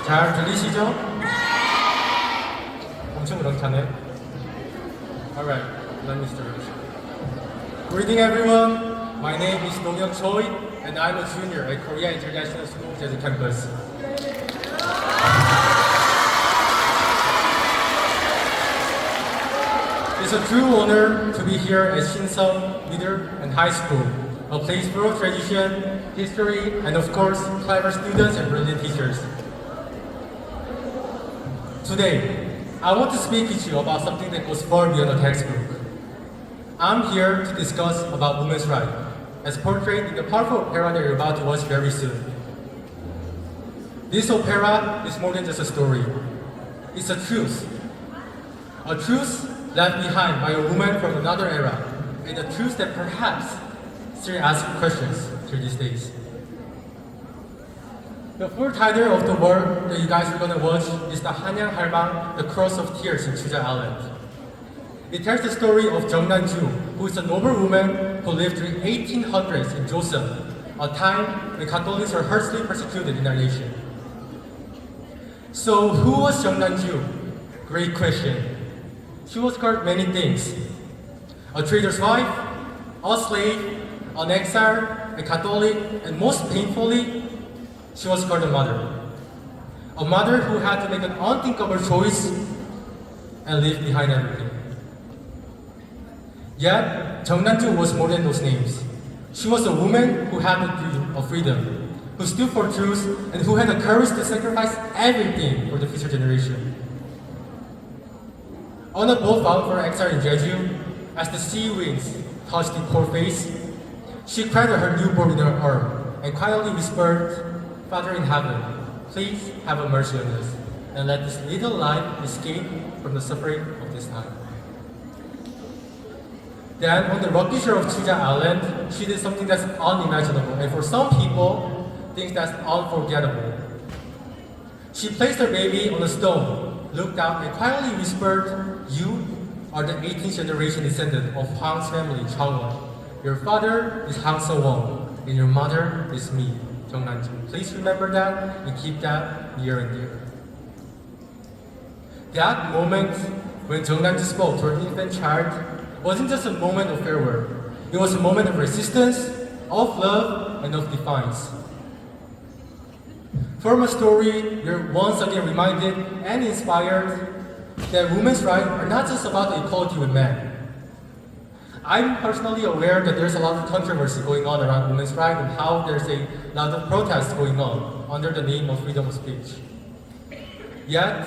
잘 들리시죠? 엄청 우렁차네. Alright, let me start. Greeting everyone. My name is Donghyeok Choi, and I'm a junior at Korea International School, Jeju Campus. It's a true honor to be here at Shinsung Middle and High School, a place full of tradition, history, and of course, clever students and brilliant teachers. Today, I want to speak to you about something that goes far beyond a textbook. I'm here to discuss about women's rights, as portrayed in the powerful opera that you're about to watch very soon. This opera is more than just a story. It's a truth left behind by a woman from another era, and a truth that perhaps still asks questions till these days. The full title of the work that you guys are gonna watch is the Hanyang Hal-mang, the Cross of Tears in Chuja Island. It tells the story of Jeong Nan-ju, who is a noblewoman who lived during 1800s in Joseon, a time when Catholics were harshly persecuted in our nation. So who was Jeong Nan-ju? Great question. She was called many things. A trader's wife, a slave, an exile, a Catholic, and most painfully, she was called a mother. A mother who had to make an unthinkable choice and leave behind everything. Yet, Jeong Nan-ju was more than those names. She was a woman who had the dream of freedom, who stood for truth, and who had the courage to sacrifice everything for the future generation. On a boat bound for exile in Jeju, as the sea winds touched the poor face, she cried her newborn in her arm and quietly whispered, "Father in heaven, please have mercy on us, and let this little life escape from the suffering of this time." Then, on the rocky shore of Chuja Island, she did something that's unimaginable, and for some people, things that's unforgettable. She placed her baby on a stone, looked out, and quietly whispered, "You are the 18th generation descendant of Hwang's family in Changwon. Your father is Hwang Se-won, and your mother is me, Jeong Nan-ju. Please remember that and keep that near and dear." That moment when Jeong Nan-ju spoke to her infant child wasn't just a moment of farewell. It was a moment of resistance, of love, and of defiance. From a story, we're once again reminded and inspired that women's rights are not just about equality with men. I'm personally aware that there's a lot of controversy going on around women's rights and how there's a lot of protests going on under the name of freedom of speech. Yet,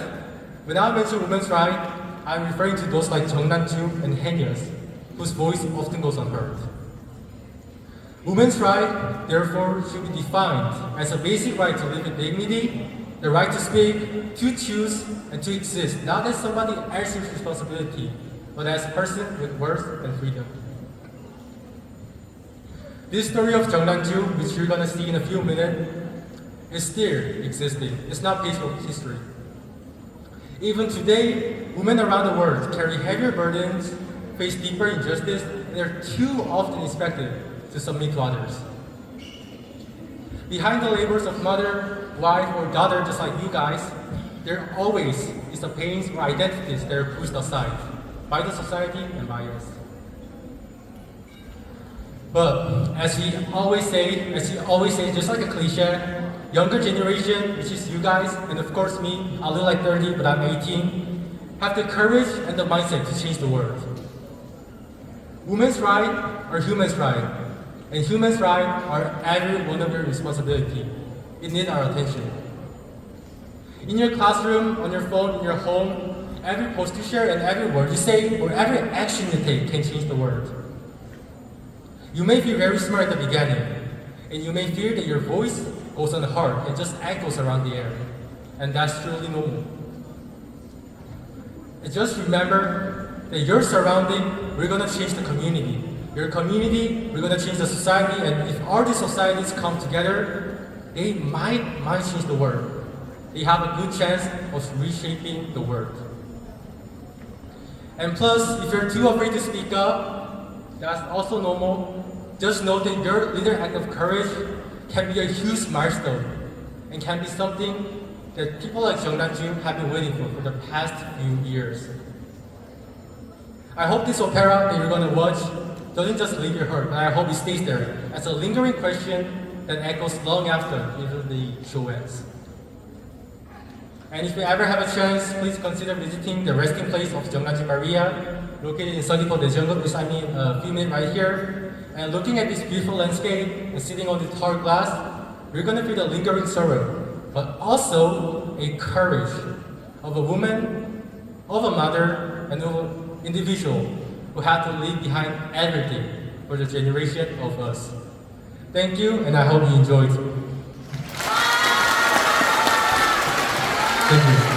when I mention women's rights, I'm referring to those like Jeong Nan-ju and Hanyang, whose voice often goes unheard. Women's rights, therefore, should be defined as a basic right to live with dignity, the right to speak, to choose, and to exist, not as somebody else's responsibility, but as a person with worth and freedom. This story of Jeong Nan-ju, which you're gonna see in a few minutes, is still existing. It's not peaceful history. Even today, women around the world carry heavier burdens, face deeper injustice, and are too often expected to submit to others. Behind the labors of mother, wife, or daughter, just like you guys, there always is the pains or identities that are pushed aside by the society and by us. But as we always say, just like a cliche, younger generation, which is you guys, and of course me, I look like 30, but I'm 18, have the courage and the mindset to change the world. Women's rights are human's rights, and human's rights are every one of your responsibility. It needs our attention. In your classroom, on your phone, in your home, every post you share and every word you say or every action you take can change the world. You may feel very smart at the beginning, and you may feel that your voice goes unheard and just echoes around the air, and that's truly normal. And just remember that your surrounding, we're gonna change the community. Your community, we're gonna change the society, and if all these societies come together, they might change the world. They have a good chance of reshaping the world. And plus, if you're too afraid to speak up, that's also normal. Just know that your little act of courage can be a huge milestone and can be something that people like Jeong Nan-ju have been waiting for the past few years. I hope this opera that you're going to watch doesn't just leave your heart, but I hope it stays there as a lingering question that echoes long after even the show ends. And if you ever have a chance, please consider visiting the resting place of Jeong Nan-ju Maria, located in 34 Daejeongun, which I mean a few minutes right here. And looking at this beautiful landscape and sitting on this tall glass, you're going to feel the lingering sorrow, but also a courage of a woman, of a mother, and of an individual who had to leave behind everything for the generation of us. Thank you, and I hope you enjoyed. Thank you.